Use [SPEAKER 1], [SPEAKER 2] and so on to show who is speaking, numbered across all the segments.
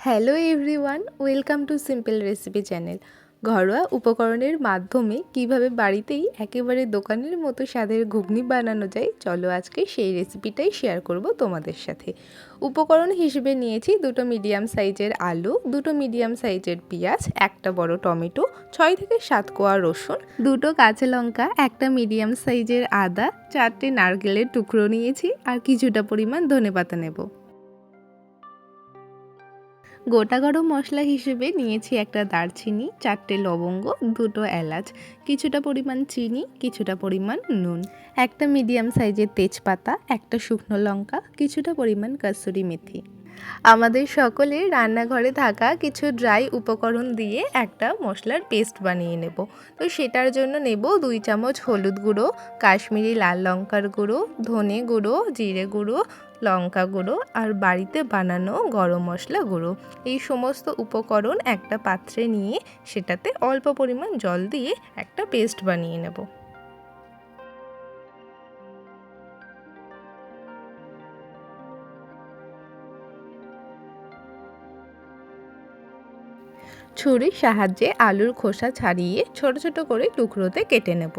[SPEAKER 1] Hello everyone, welcome to simple recipe channel. ঘরোয়া উপকরণের মাধ্যমে কিভাবে বাড়িতেই একেবারে দোকানের মতো স্বাদের ঘুগনি বানানো যায়, চলো আজকে সেই রেসিপিটাই শেয়ার করব তোমাদের সাথে। উপকরণ হিসেবে নিয়েছি দুটো মিডিয়াম সাইজের আলু, দুটো মিডিয়াম সাইজের পেঁয়াজ, একটা বড় টমেটো, 6 থেকে 7 কোয়া রসুন, দুটো কাঁচা লঙ্কা, একটা মিডিয়াম সাইজের আদা, 4টে নারকেলের টুকরো নিয়েছি আর কিছুটা পরিমাণ ধনেপাতা নেব। গোটা গরম মশলা হিসেবে নিয়েছি একটা দারচিনি, 4টে লবঙ্গ, দুটো এলাচ, কিছুটা পরিমাণ চিনি, কিছুটা পরিমাণ নুন, একটা মিডিয়াম সাইজের তেজপাতা, একটা শুকনো লঙ্কা, কিছুটা পরিমাণ কসুরি মেথি। আমাদের সকলের রান্নাঘরে থাকা কিছু ড্রাই উপকরণ দিয়ে একটা মশলার পেস্ট বানিয়ে নেব। তো সেটার জন্য নেব 2 চামচ হলুদ গুঁড়ো, কাশ্মীরি লাল লঙ্কার গুঁড়ো, ধনে গুঁড়ো, জিরে গুঁড়ো, লঙ্কা গুঁড়ো আর বাড়িতে বানানো গরম মশলা গুঁড়ো। এই সমস্ত উপকরণ একটা পাত্রে নিয়ে সেটাতে অল্প পরিমাণ জল দিয়ে একটা পেস্ট বানিয়ে নেব। ছুরির সাহায্যে আলুর খোসা ছাড়িয়ে ছোট ছোট করে টুকরোতে কেটে নেব।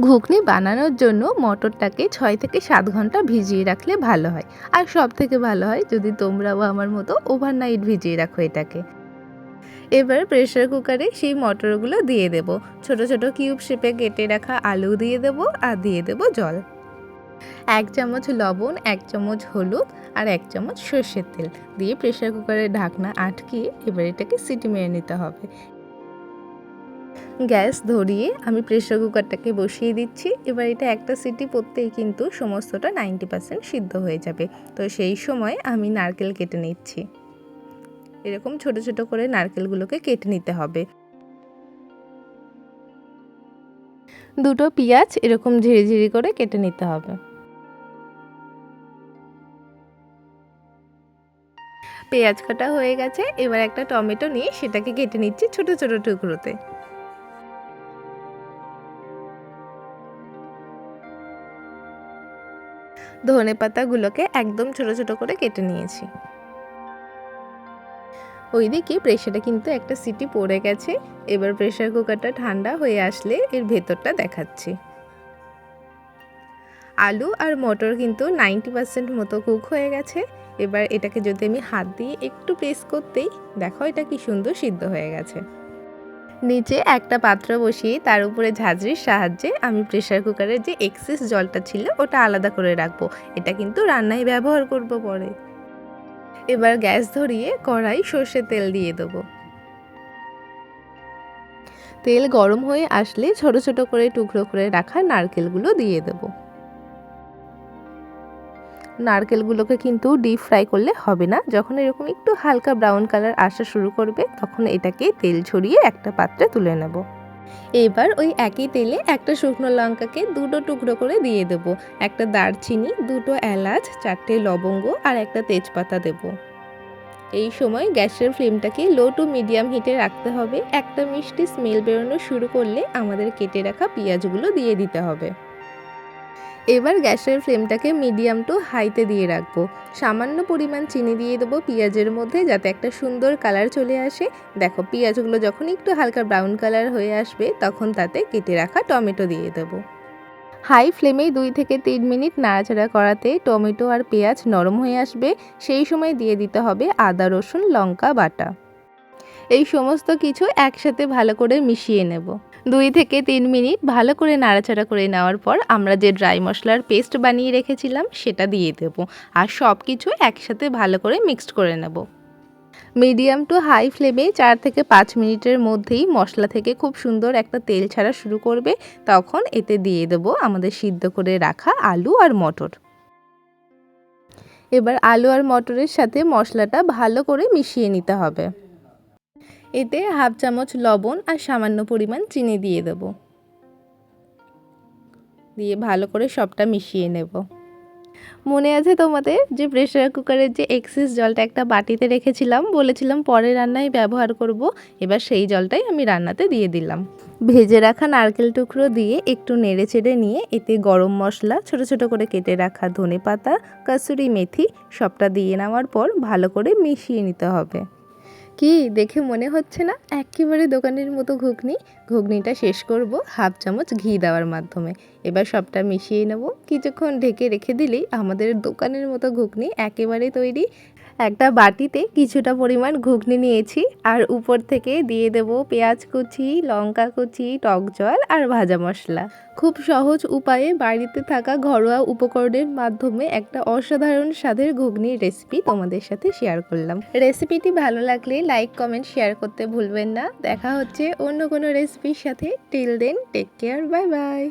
[SPEAKER 1] ঘুগনি বানানোর জন্য মটরটাকে 6 থেকে 7 ঘন্টা ভিজিয়ে রাখলে ভালো হয়। আর সব থেকে ভালো হয় যদি তোমরাও আমার মতো ওভারনাইট ভিজিয়ে রাখো এটাকে। এবার প্রেসার কুকারে সেই মটরগুলো দিয়ে দেব। ছোট ছোট কিউব শেপে কেটে রাখা আলু দিয়ে দেব আর দিয়ে দেব জল। 1 চামচ লবণ, 1 চামচ হলুদ আর 1 চামচ সর্ষের তেল দিয়ে প্রেসার কুকারের ঢাকনা আটকিয়ে এবার এটাকে সিটি মেরে নিতে হবে। গ্যাস ধরিয়ে আমি প্রেসার কুকারটাকে বসিয়ে দিচ্ছি। এবার এটা একটা সিটি পড়তেই কিন্তু সমস্তটা 90% সিদ্ধ হয়ে যাবে। তো সেই সময় আমি নারকেল কেটে নিচ্ছি। এরকম ছোট ছোট করে নারকেলগুলোকে কেটে নিতে হবে। দুটো পেঁয়াজ এরকম ঝিরিঝিরি করে কেটে নিতে হবে। পেঁয়াজ কাটা হয়ে গেছে। এবার একটা টমেটো নিয়ে সেটাকে কেটে নিচ্ছি ছোট ছোট টুকরোতে। ধনেপাতাগুলোকে একদম ছোট ছোট করে কেটে নিয়েছি। ওইদিকে প্রেসারে কিন্তু একটা সিটি পড়ে গেছে। এবার প্রেসার কুকারটা ঠান্ডা হয়ে আসলে এর ভেতরটা দেখাচ্ছি। আলু আর মটর কিন্তু 90% মতো কুক হয়ে গেছে। এবার এটাকে যদি আমি হাত দিয়ে একটু প্রেস করতেই দেখো এটা কি সুন্দর সিদ্ধ হয়ে গেছে। নিচে একটা পাত্র বসিয়ে তার উপরে ঝাঁঝরির সাহায্যে আমি প্রেসার কুকারের যে এক্সেস জলটা ছিল ওটা আলাদা করে রাখবো। এটা কিন্তু রান্নায় ব্যবহার করব পরে। এবার গ্যাস ধরিয়ে কড়াই সর্ষের তেল দিয়ে দেবো। তেল গরম হয়ে আসলে ছোট ছোট করে টুকরো করে রাখা নারকেলগুলো দিয়ে দেবো। নারকেলগুলোকে কিন্তু ডিপ ফ্রাই করলে হবে না। যখন এরকম একটু হালকা ব্রাউন কালার আসা শুরু করবে তখন এটাকে তেল ছড়িয়ে একটা পাত্রে তুলে নেব। এবার ওই একই তেলে একটা শুকনো লঙ্কাকে দুটো টুকরো করে দিয়ে দেবো। একটা দারচিনি, দুটো এলাচ, 4টে লবঙ্গ আর একটা তেজপাতা দেব। এই সময় গ্যাসের ফ্লেমটাকে লো টু মিডিয়াম হিটে রাখতে হবে। একটা মিষ্টি স্মেল বেরোনো শুরু করলে আমাদের কেটে রাখা পেঁয়াজগুলো দিয়ে দিতে হবে। এবার গ্যাসের ফ্লেমটাকে মিডিয়াম টু হাইতে দিয়ে রাখবো। সামান্য পরিমাণ চিনি দিয়ে দেবো পেঁয়াজের মধ্যে যাতে একটা সুন্দর কালার চলে আসে। দেখো পেঁয়াজগুলো যখন একটু হালকা ব্রাউন কালার হয়ে আসবে তখন তাতে কেটে রাখা টমেটো দিয়ে দেবো। হাই ফ্লেমেই 2 থেকে 3 মিনিট নাড়াচাড়া করাতে টমেটো আর পেঁয়াজ নরম হয়ে আসবে। সেই সময় দিয়ে দিতে হবে আদা, রসুন, লঙ্কা বাটা। এই সমস্ত কিছু একসাথে ভালো করে মিশিয়ে নেব। 2 থেকে 3 মিনিট ভালো করে নাড়াচাড়া করে নেওয়ার পর আমরা যে ড্রাই মশলার পেস্ট বানিয়ে রেখেছিলাম সেটা দিয়ে দেব আর সব কিছু একসাথে ভালো করে মিক্সড করে নেব। মিডিয়াম টু হাই ফ্লেমে 4 থেকে 5 মিনিটের মধ্যেই মশলা থেকে খুব সুন্দর একটা তেল ছাড়া শুরু করবে। তখন এতে দিয়ে দেব আমাদের সিদ্ধ করে রাখা আলু আর মটর। এবার আলু আর মটরের সাথে মশলাটা ভালো করে মিশিয়ে নিতে হবে। এতে হাফ চামচ লবণ আর সামান্য পরিমাণ চিনি দিয়ে দেব। দিয়ে ভালো করে সবটা মিশিয়ে নেব। মনে আছে তোমাদের যে প্রেসার কুকারের যে এক্সেস জলটা একটা বাটিতে রেখেছিলাম, বলেছিলাম পরে রান্নায় ব্যবহার করব। এবার সেই জলটাই আমি রান্নাতে দিয়ে দিলাম। ভেজে রাখা নারকেল টুকরো দিয়ে একটু নেড়ে চেড়ে নিয়ে এতে গরম মশলা, ছোট ছোট করে কেটে রাখা ধনেপাতা, কসুরি মেথি সবটা দিয়ে নেওয়ার পর ভালো করে মিশিয়ে নিতে হবে। কি দেখে মনে হচ্ছে না একেবারে দোকানের মতো ঘুগনি? ঘুগনিটা শেষ করব হাফ চামচ ঘি দেওয়ার মাধ্যমে। এবার সবটা মিশিয়ে নেব, কিছুক্ষণ ঢেকে রেখে দিলেই আমাদের দোকানের মতো ঘুগনি একেবারে তৈরি। একটা বাটিতে কিছুটা পরিমাণ ঘুগনি নিয়েছি আর উপর থেকে দিয়ে দেব পেঁয়াজ কুচি, লঙ্কা কুচি, টক জল আর ভাজা মশলা। খুব সহজ উপায়ে বাড়িতে থাকা ঘরোয়া উপকরণের মাধ্যমে একটা অসাধারণ স্বাদের ঘুগনির রেসিপি তোমাদের সাথে শেয়ার করলাম। রেসিপিটি ভালো লাগলে লাইক, কমেন্ট, শেয়ার করতে ভুলবেন না। দেখা হচ্ছে অন্য কোনো রেসিপির সাথে। Till then take care, bye by.